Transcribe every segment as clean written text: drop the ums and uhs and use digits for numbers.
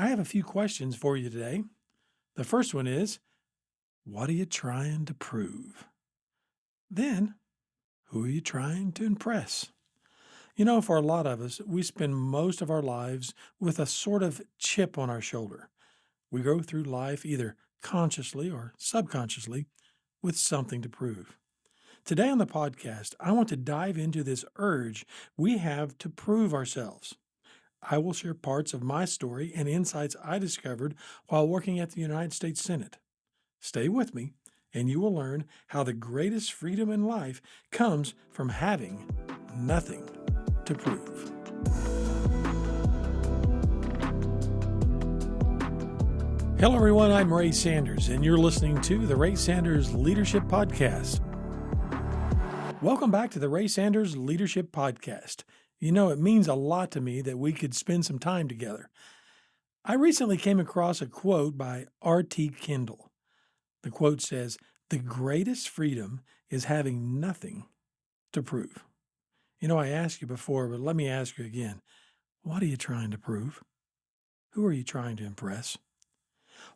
I have a few questions for you today. The first one is, what are you trying to prove? Then, who are you trying to impress? For a lot of us, we spend most of our lives with a sort of chip on our shoulder. We go through life either consciously or subconsciously with something to prove. Today on the podcast, I want to dive into this urge we have to prove ourselves. I will share parts of my story and insights I discovered while working at the United States Senate. Stay with me, and you will learn how the greatest freedom in life comes from having nothing to prove. Hello, everyone. I'm Ray Sanders, and you're listening to the Ray Sanders Leadership Podcast. Welcome back to the Ray Sanders Leadership Podcast. It means a lot to me that we could spend some time together. I recently came across a quote by R.T. Kendall. The quote says, "The greatest freedom is having nothing to prove." I asked you before, but let me ask you again. What are you trying to prove? Who are you trying to impress?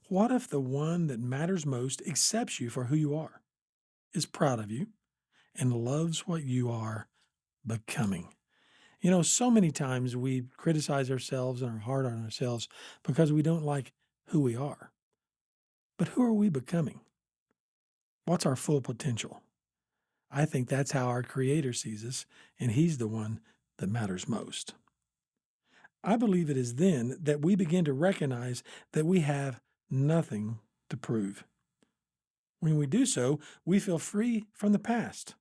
What if the one that matters most accepts you for who you are, is proud of you, and loves what you are becoming? So many times we criticize ourselves and are hard on ourselves because we don't like who we are. But who are we becoming? What's our full potential? I think that's how our Creator sees us, and He's the one that matters most. I believe it is then that we begin to recognize that we have nothing to prove. When we do so, we feel free from the past,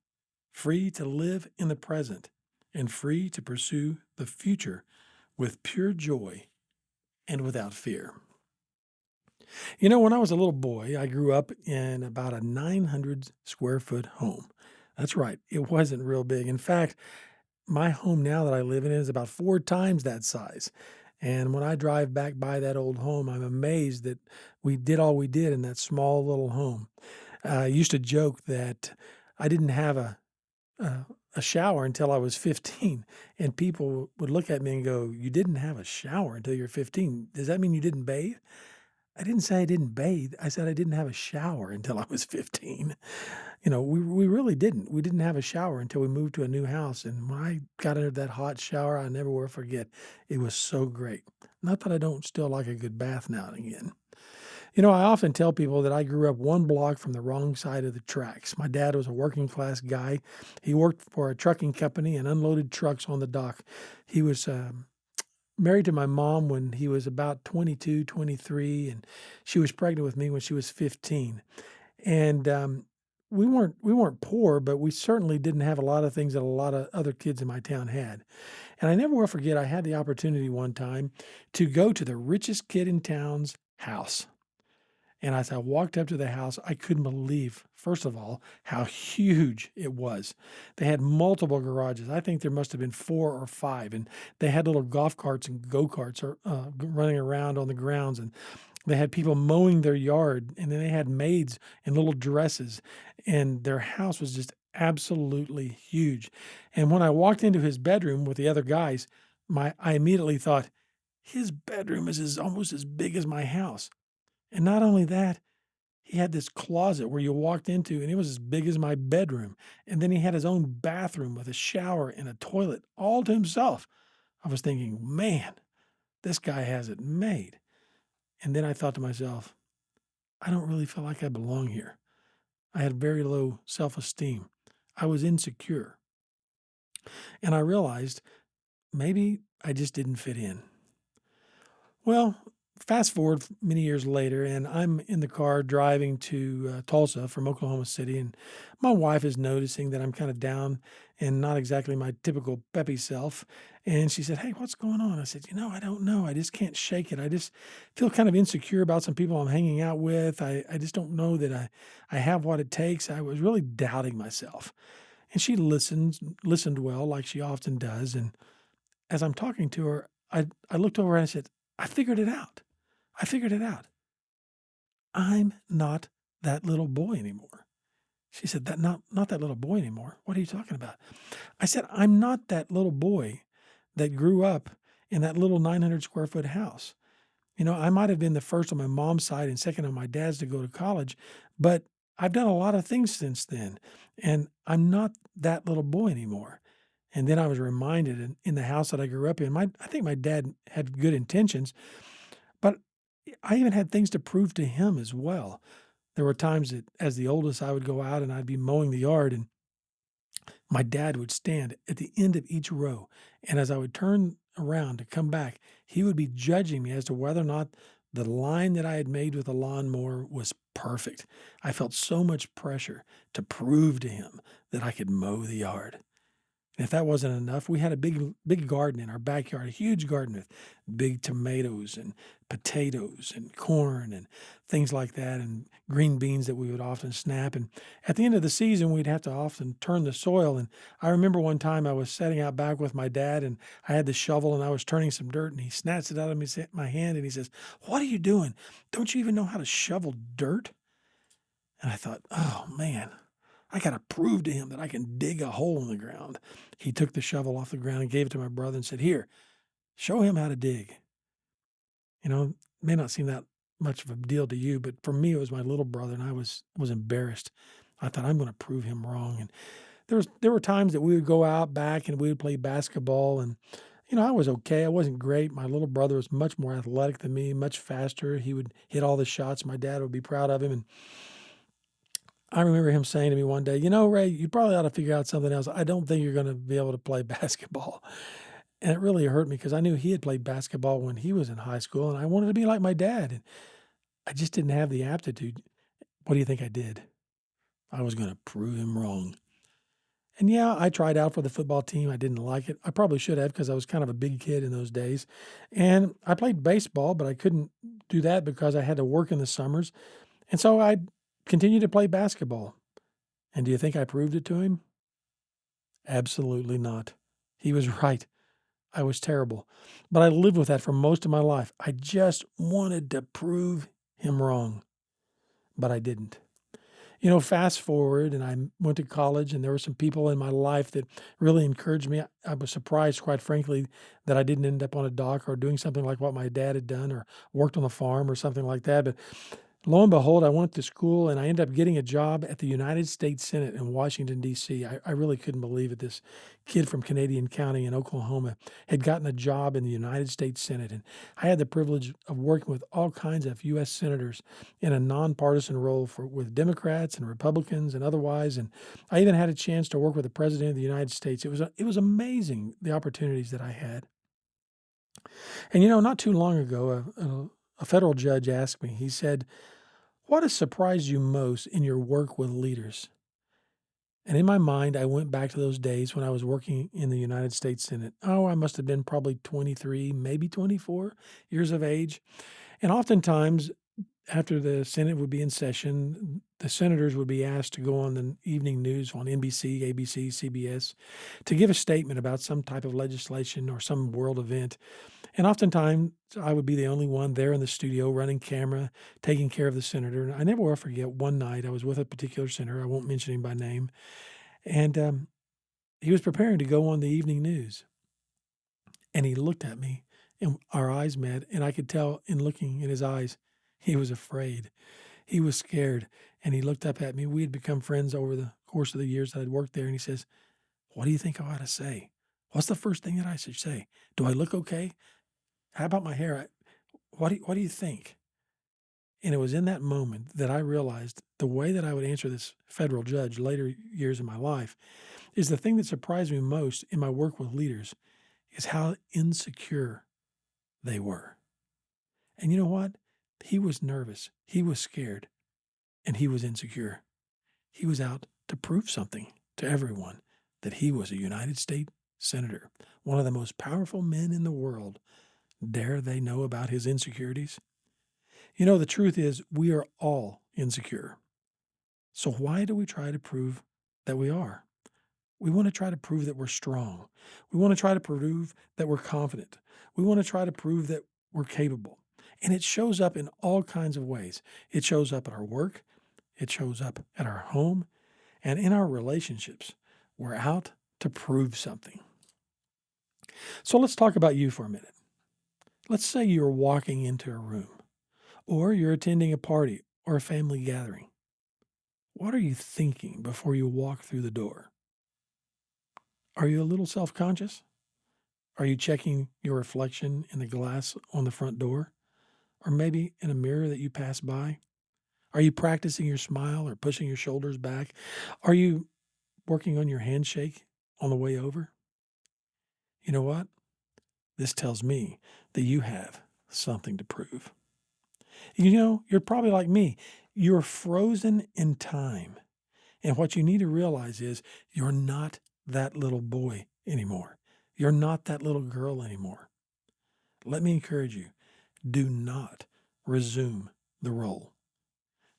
free to live in the present, and free to pursue the future with pure joy and without fear. When I was a little boy, I grew up in about a 900 square foot home. That's right, it wasn't real big. In fact, my home now that I live in is about 4 times that size. And when I drive back by that old home, I'm amazed that we did all we did in that small little home. I used to joke that I didn't have a, a shower until I was 15, and people would look at me and go, "You didn't have a shower until you're 15. Does that mean you didn't bathe?" I didn't say I didn't bathe. I said I didn't have a shower until I was 15. We really didn't. We didn't have a shower until we moved to a new house. And when I got into that hot shower, I never will forget. It was so great. Not that I don't still like a good bath now and again. I often tell people that I grew up one block from the wrong side of the tracks. My dad was a working class guy. He worked for a trucking company and unloaded trucks on the dock. He was married to my mom when he was about 22, 23, and she was pregnant with me when she was 15. And we weren't poor, but we certainly didn't have a lot of things that a lot of other kids in my town had. And I never will forget, I had the opportunity one time to go to the richest kid in town's house. And as I walked up to the house, I couldn't believe, first of all, how huge it was. They had multiple garages. I think there must have been 4 or 5. And they had little golf carts and go-karts running around on the grounds. And they had people mowing their yard. And then they had maids in little dresses. And their house was just absolutely huge. And when I walked into his bedroom with the other guys, I immediately thought, his bedroom is almost as big as my house. And not only that, he had this closet where you walked into, and it was as big as my bedroom. And then he had his own bathroom with a shower and a toilet all to himself. I was thinking, man, this guy has it made. And then I thought to myself, I don't really feel like I belong here. I had very low self-esteem. I was insecure. And I realized maybe I just didn't fit in. Well, fast forward many years later, and I'm in the car driving to Tulsa from Oklahoma City, and my wife is noticing that I'm kind of down and not exactly my typical peppy self. And she said, "Hey, what's going on?" I said, "I don't know. I just can't shake it. I just feel kind of insecure about some people I'm hanging out with. I just don't know that I have what it takes." I was really doubting myself. And she listened well, like she often does. And as I'm talking to her, I looked over and I said, I figured it out. I figured it out. I'm not that little boy anymore. She said, "That not that little boy anymore. What are you talking about?" I said, "I'm not that little boy that grew up in that little 900 square foot house. I might have been the first on my mom's side and second on my dad's to go to college, but I've done a lot of things since then, and I'm not that little boy anymore. And then I was reminded in the house that I grew up in, I think my dad had good intentions, but I even had things to prove to him as well. There were times that as the oldest, I would go out and I'd be mowing the yard, and my dad would stand at the end of each row. And as I would turn around to come back, he would be judging me as to whether or not the line that I had made with the lawnmower was perfect. I felt so much pressure to prove to him that I could mow the yard. And if that wasn't enough, we had a big garden in our backyard, a huge garden with big tomatoes and potatoes and corn and things like that, and green beans that we would often snap. And at the end of the season, we'd have to often turn the soil. And I remember one time I was setting out back with my dad, and I had the shovel and I was turning some dirt, and he snatched it out of my hand and he says, "What are you doing? Don't you even know how to shovel dirt?" And I thought, oh man, I got to prove to him that I can dig a hole in the ground. He took the shovel off the ground and gave it to my brother and said, "Here, show him how to dig." It may not seem that much of a deal to you, but for me, it was my little brother, and I was embarrassed. I thought I'm going to prove him wrong. And there were times that we would go out back and we would play basketball, and I was okay. I wasn't great. My little brother was much more athletic than me, much faster. He would hit all the shots. My dad would be proud of him, and I remember him saying to me one day, "Ray, you probably ought to figure out something else. I don't think you're going to be able to play basketball." And it really hurt me because I knew he had played basketball when he was in high school, and I wanted to be like my dad. And I just didn't have the aptitude. What do you think I did? I was going to prove him wrong. And yeah, I tried out for the football team. I didn't like it. I probably should have because I was kind of a big kid in those days. And I played baseball, but I couldn't do that because I had to work in the summers. And so I continued to play basketball. And do you think I proved it to him? Absolutely not. He was right. I was terrible. But I lived with that for most of my life. I just wanted to prove him wrong, but I didn't. Fast forward, and I went to college, and there were some people in my life that really encouraged me. I was surprised, quite frankly, that I didn't end up on a dock or doing something like what my dad had done or worked on the farm or something like that. But lo and behold, I went to school and I ended up getting a job at the United States Senate in Washington, D.C. I really couldn't believe it. This kid from Canadian County in Oklahoma had gotten a job in the United States Senate. And I had the privilege of working with all kinds of U.S. senators in a nonpartisan role with Democrats and Republicans and otherwise. And I even had a chance to work with the President of the United States. It was amazing, the opportunities that I had. And not too long ago, a federal judge asked me, he said, "What has surprised you most in your work with leaders?" And in my mind, I went back to those days when I was working in the United States Senate. Oh, I must have been probably 23, maybe 24 years of age. And oftentimes, after the Senate would be in session, the senators would be asked to go on the evening news on NBC, ABC, CBS to give a statement about some type of legislation or some world event. And oftentimes, I would be the only one there in the studio running camera, taking care of the senator. And I never will forget one night I was with a particular senator. I won't mention him by name. And he was preparing to go on the evening news. And he looked at me, and our eyes met. And I could tell in looking in his eyes, he was afraid. He was scared. And he looked up at me. We had become friends over the course of the years that I'd worked there. And he says, "What do you think I ought to say? What's the first thing that I should say? Do I look okay? How about my hair? What do you think?" And it was in that moment that I realized the way that I would answer this federal judge later years in my life is the thing that surprised me most in my work with leaders is how insecure they were. And you know what? He was nervous. He was scared and he was insecure. He was out to prove something to everyone that he was a United States Senator, one of the most powerful men in the world. Dare they know about his insecurities? The truth is, we are all insecure. So why do we try to prove that we are? We want to try to prove that we're strong. We want to try to prove that we're confident. We want to try to prove that we're capable. And it shows up in all kinds of ways. It shows up at our work. It shows up at our home and in our relationships. We're out to prove something. So let's talk about you for a minute. Let's say you're walking into a room, or you're attending a party or a family gathering. What are you thinking before you walk through the door? Are you a little self conscious? Are you checking your reflection in the glass on the front door? Or maybe in a mirror that you pass by? Are you practicing your smile or pushing your shoulders back? Are you working on your handshake on the way over? You know what? This tells me that you have something to prove. You know, you're probably like me. You're frozen in time. And what you need to realize is you're not that little boy anymore. You're not that little girl anymore. Let me encourage you, do not resume the role.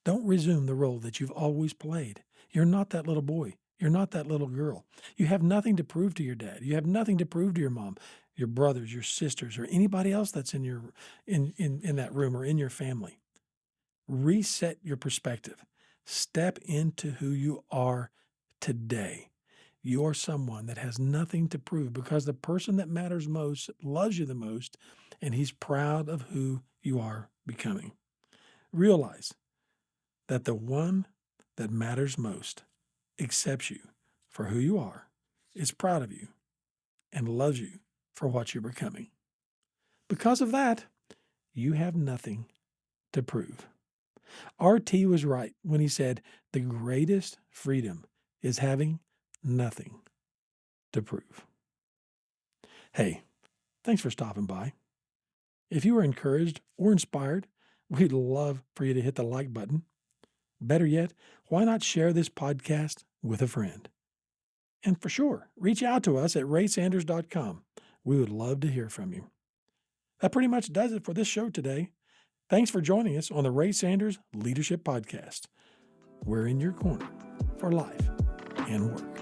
Don't resume the role that you've always played. You're not that little boy. You're not that little girl. You have nothing to prove to your dad. You have nothing to prove to your mom, your brothers, your sisters, or anybody else that's in that room or in your family. Reset your perspective. Step into who you are today. You're someone that has nothing to prove because the person that matters most loves you the most, and he's proud of who you are becoming. Realize that the one that matters most accepts you for who you are, is proud of you, and loves you for what you're becoming. Because of that, you have nothing to prove. R.T. was right when he said the greatest freedom is having nothing to prove. Hey, thanks for stopping by. If you were encouraged or inspired, we'd love for you to hit the like button. Better yet, why not share this podcast with a friend? And for sure, reach out to us at raysanders.com. We would love to hear from you. That pretty much does it for this show today. Thanks for joining us on the Ray Sanders Leadership Podcast. We're in your corner for life and work.